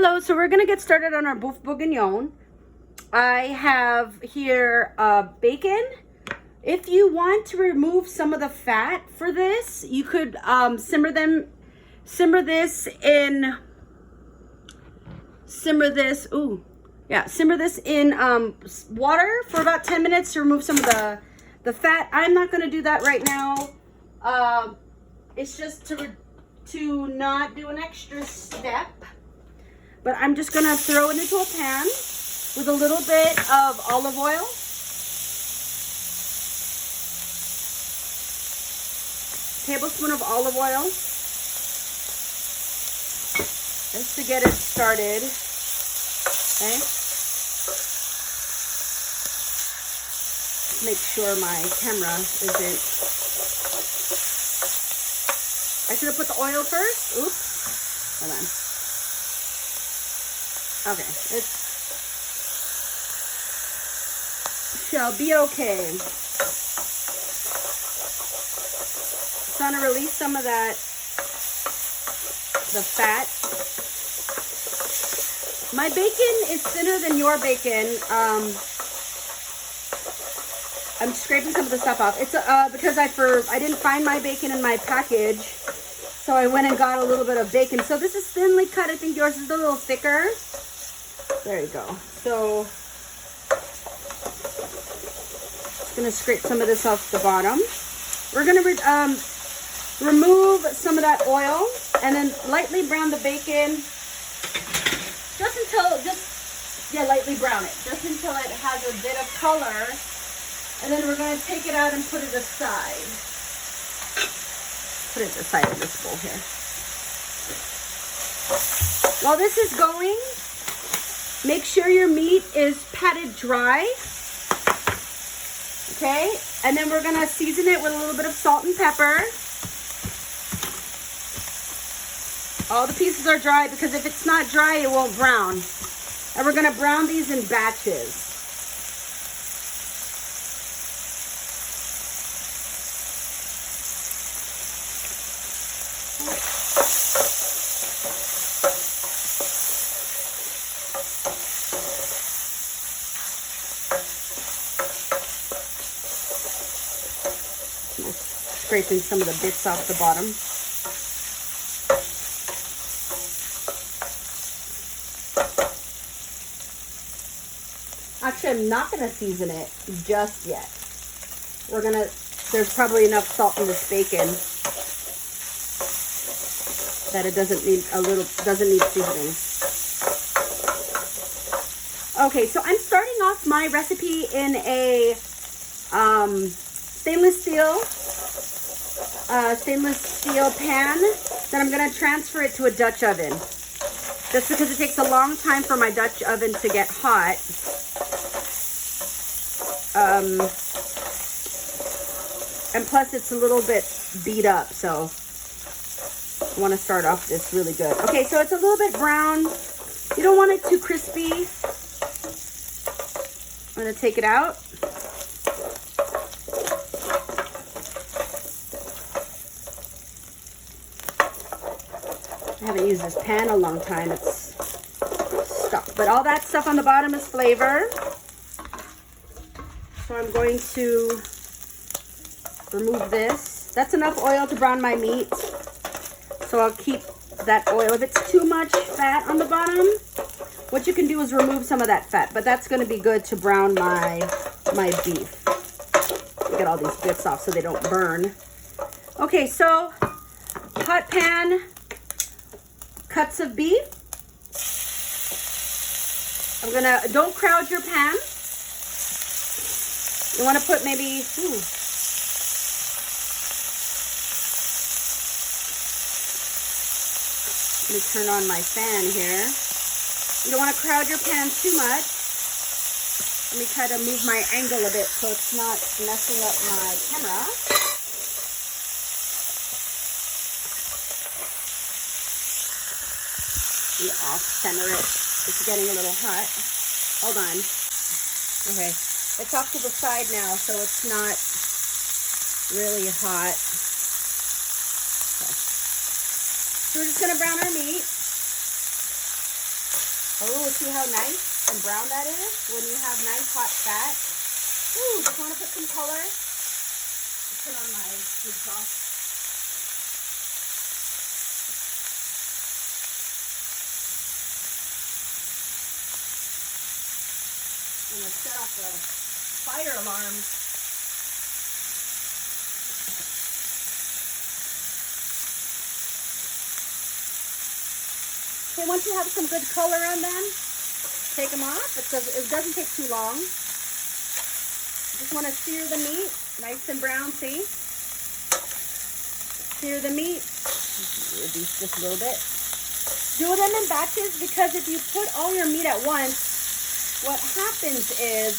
Hello, so we're gonna get started on our Beouf Bourgingnon. I have here bacon. If you want to remove some of the fat for this, you could simmer this in water for about 10 minutes to remove some of the fat. I'm not gonna do that right now. It's just to not do an extra step. But I'm just gonna throw it into a pan with a little bit of olive oil. Tablespoon of olive oil. Just to get it started. Okay. Make sure my camera isn't. I should have put the oil first. Oops. Hold on. Okay, it shall be okay. So I'm gonna release some of the fat. My bacon is thinner than your bacon. I'm scraping some of the stuff off. It's because I didn't find my bacon in my package, so I went and got a little bit of bacon. So this is thinly cut. I think yours is a little thicker. There you go. So, just gonna scrape some of this off the bottom. We're gonna remove some of that oil and then lightly brown the bacon. Lightly brown it, just until it has a bit of color. And then we're gonna take it out and put it aside. Put it aside in this bowl here. While this is going, make sure your meat is patted dry, okay? And then we're gonna season it with a little bit of salt and pepper. All the pieces are dry because if it's not dry, it won't brown. And we're gonna brown these in batches. Scraping some of the bits off the bottom. Actually, I'm not going to season it just yet. There's probably enough salt in this bacon that it doesn't need seasoning. Okay, so I'm starting off my recipe in a stainless steel pan. Then I'm going to transfer it to a Dutch oven. Just because it takes a long time for my Dutch oven to get hot. And plus it's a little bit beat up, so I want to start off this really good. Okay, so it's a little bit brown. You don't want it too crispy. I'm going to take it out. I haven't used this pan in a long time. It's stuck. But all that stuff on the bottom is flavor. So I'm going to remove this. That's enough oil to brown my meat. So I'll keep that oil. If it's too much fat on the bottom, what you can do is remove some of that fat. But that's going to be good to brown my beef. Get all these bits off so they don't burn. Okay, so hot pan. Cuts of beef. Don't crowd your pan. You want to put maybe, let me turn on my fan here. You don't want to crowd your pan too much. Let me try to move my angle a bit so it's not messing up my camera. Off-center it. It's getting a little hot. Hold on. Okay. It's off to the side now, so it's not really hot. Okay. So we're just going to brown our meat. Oh, see how nice and brown that is? When you have nice hot fat. Ooh, just want to put some color. I'll put on my exhaust. I'm going to set off the fire alarm. Okay, once you have some good color on them, take them off. It doesn't take too long. Just want to sear the meat, nice and brown, see? Sear the meat, just a little bit. Do them in batches because if you put all your meat at once, what happens is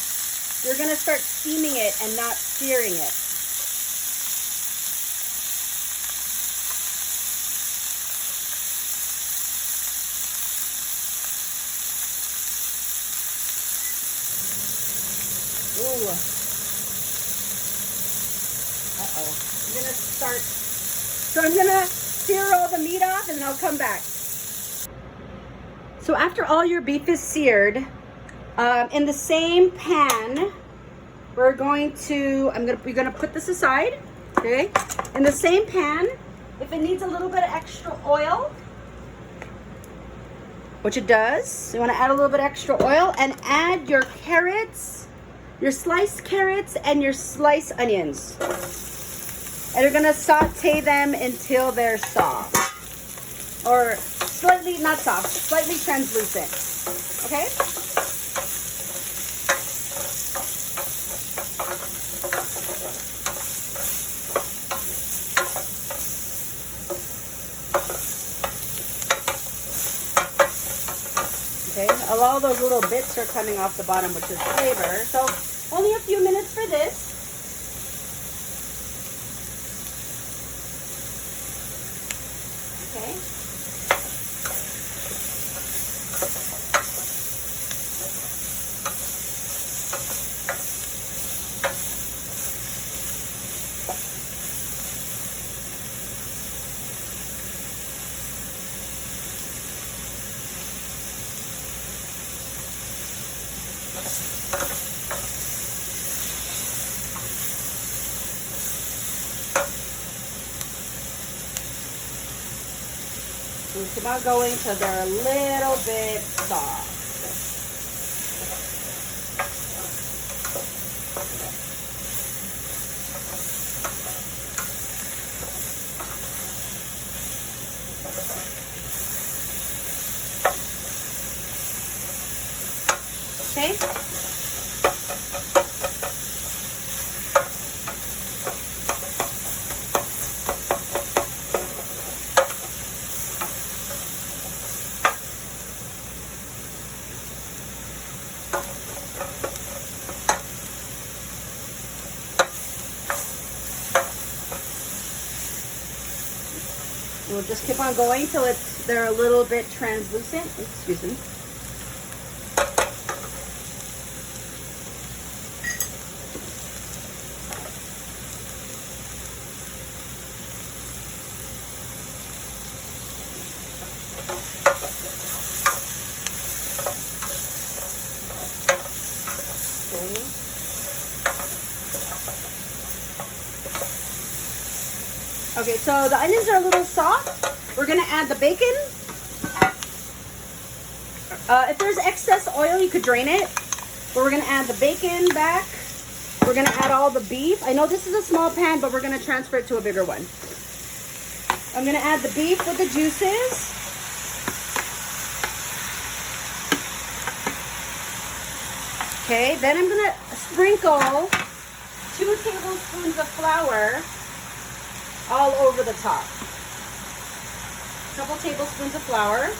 you're going to start steaming it and not searing it. Ooh. Uh-oh. I'm going to start. So I'm going to sear all the meat off and then I'll come back. So after all your beef is seared, in the same pan, we're going to put this aside, okay? In the same pan, if it needs a little bit of extra oil, which it does, you want to add a little bit extra oil and add your carrots, your sliced carrots and your sliced onions. And you're gonna saute them until they're soft. Or slightly, not soft, slightly translucent. Okay? Okay, all those little bits are coming off the bottom, which is flavor. So only a few minutes for this. Okay. And keep on going till they're a little bit soft. Okay. We'll just keep on going till they're a little bit translucent. Excuse me. Okay, so the onions are a little soft. We're gonna add the bacon. If there's excess oil, you could drain it. But we're gonna add the bacon back. We're gonna add all the beef. I know this is a small pan, but we're gonna transfer it to a bigger one. I'm gonna add the beef with the juices. Okay, then I'm gonna sprinkle 2 tablespoons of flour all over the top. A couple tablespoons of flour.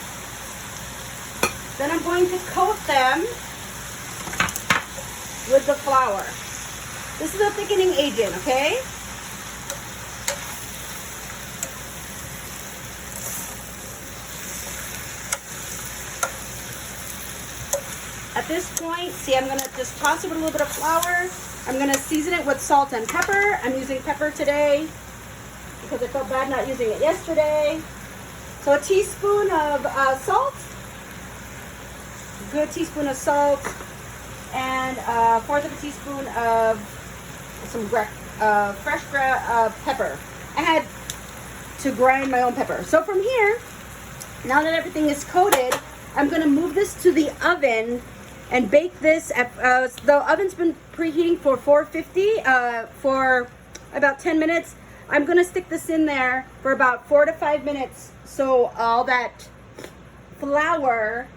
Then I'm going to coat them with the flour. This is a thickening agent, okay? At this point, see, I'm gonna just toss it with a little bit of flour. I'm gonna season it with salt and pepper. I'm using pepper today because I felt bad not using it yesterday. So a teaspoon of salt, good teaspoon of salt, and a fourth of a teaspoon of some fresh pepper. I had to grind my own pepper. So from here, now that everything is coated, I'm going to move this to the oven and bake this at, the oven's been preheating for 450 for about 10 minutes. I'm going to stick this in there for about 4 to 5 minutes so all that flour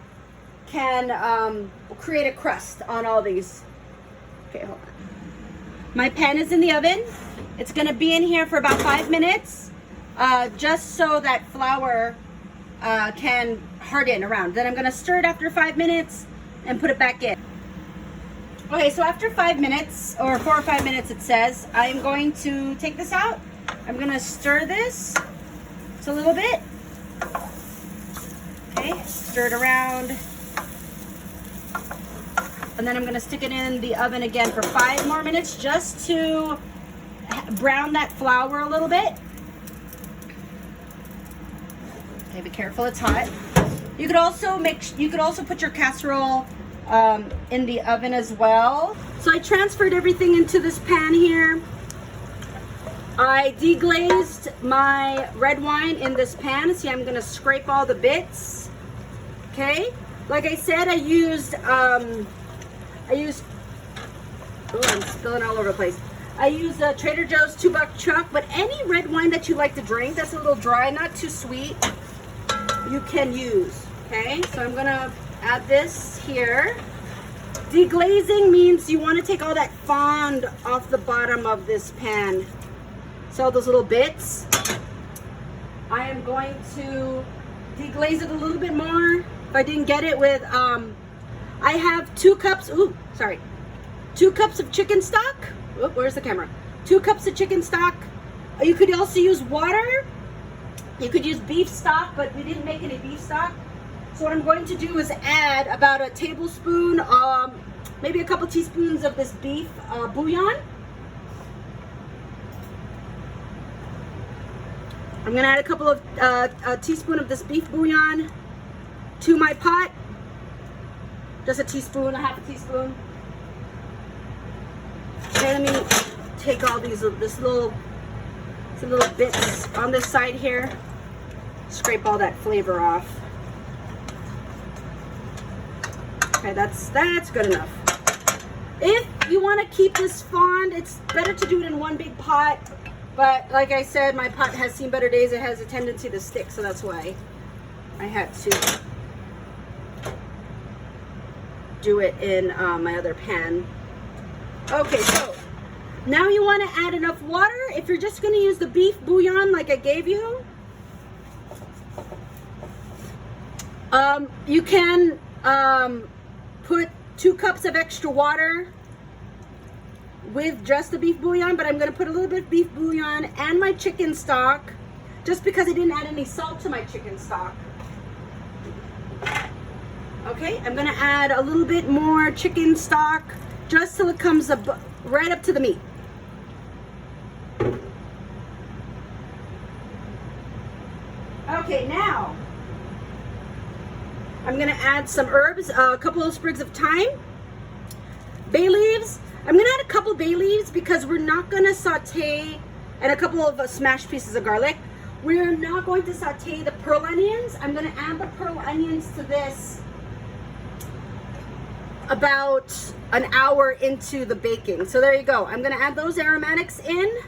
can create a crust on all these. Okay, hold on. My pan is in the oven. It's going to be in here for about 5 minutes just so that flour can harden around. Then I'm going to stir it after 5 minutes and put it back in. Okay, so after 5 minutes, or 4 or 5 minutes it says, I'm going to take this out. I'm going to stir this just a little bit. Okay, stir it around. And then I'm going to stick it in the oven again for 5 more minutes just to brown that flour a little bit. Okay, be careful, it's hot. You could also put your casserole in the oven as well. So I transferred everything into this pan here. I deglazed my red wine in this pan. See, I'm gonna scrape all the bits. Okay, like I said, I used oh, I'm spilling all over the place. I used Trader Joe's 2-buck chuck, but any red wine that you like to drink that's a little dry, not too sweet, you can use. Okay, so I'm gonna add this here. Deglazing means you want to take all that fond off the bottom of this pan. So those little bits. I am going to deglaze it a little bit more. If I didn't get it with, I have 2 cups, 2 cups of chicken stock. Oh, where's the camera? 2 cups of chicken stock. You could also use water. You could use beef stock, but we didn't make any beef stock. So what I'm going to do is add about a tablespoon, maybe a couple teaspoons of this beef bouillon. I'm going to add a couple of a teaspoon of this beef bouillon to my pot. Just a teaspoon, a half a teaspoon. Okay, let me take all these little bits on this side here. Scrape all that flavor off. Okay, that's good enough. If you want to keep this fond, it's better to do it in one big pot. But like I said, my pot has seen better days. It has a tendency to stick, so that's why I had to do it in my other pan. Okay, so now you want to add enough water. If you're just going to use the beef bouillon like I gave you, you can put 2 cups of extra water with just the beef bouillon, but I'm going to put a little bit of beef bouillon and my chicken stock just because I didn't add any salt to my chicken stock. Okay, I'm going to add a little bit more chicken stock just till it comes up right up to the meat. Okay, now I'm going to add some herbs, a couple of sprigs of thyme, bay leaves. I'm going to add a couple bay leaves because we're not going to saute, and a couple of smashed pieces of garlic. We're not going to saute the pearl onions. I'm going to add the pearl onions to this about an hour into the baking. So there you go. I'm going to add those aromatics in.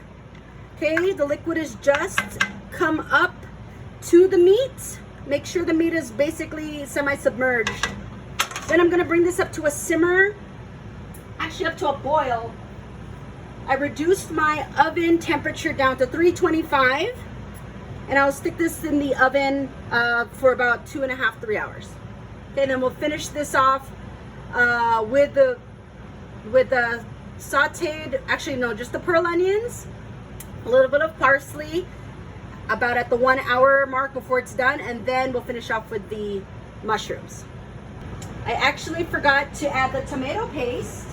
Okay, the liquid is just come up to the meat. Make sure the meat is basically semi-submerged. Then I'm going to bring this up to a simmer, actually up to a boil. I reduced my oven temperature down to 325, and I'll stick this in the oven for about 2.5 to 3 hours. Okay, then we'll finish this off with the sauteed, actually no, just the pearl onions, a little bit of parsley, about at the 1 hour mark before it's done, and then we'll finish off with the mushrooms. I actually forgot to add the tomato paste.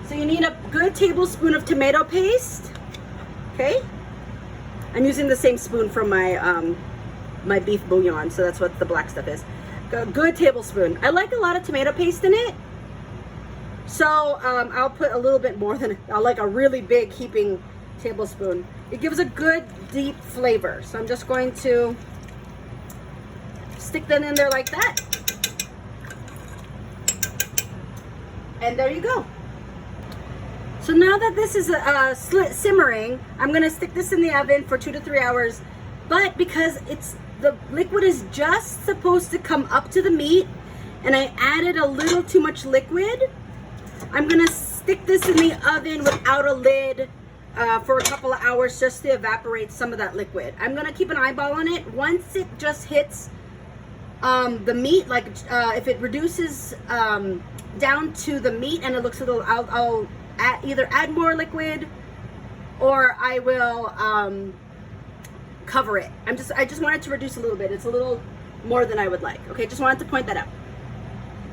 So you need a good tablespoon of tomato paste. Okay, I'm using the same spoon from my my beef bouillon, so that's what the black stuff is. a good tablespoon. I like a lot of tomato paste in it. So I'll put a little bit more than, like a really big heaping tablespoon. It gives a good deep flavor. So I'm just going to stick that in there like that. And there you go. So now that this is simmering, I'm gonna stick this in the oven for 2 to 3 hours. But because the liquid is just supposed to come up to the meat, and I added a little too much liquid, I'm gonna stick this in the oven without a lid for a couple of hours just to evaporate some of that liquid. I'm gonna keep an eyeball on it. Once it just hits the meat, like if it reduces down to the meat and it looks a little, I'll either add more liquid or I will cover it. I just wanted to reduce a little bit. It's a little more than I would like. Okay, just wanted to point that out.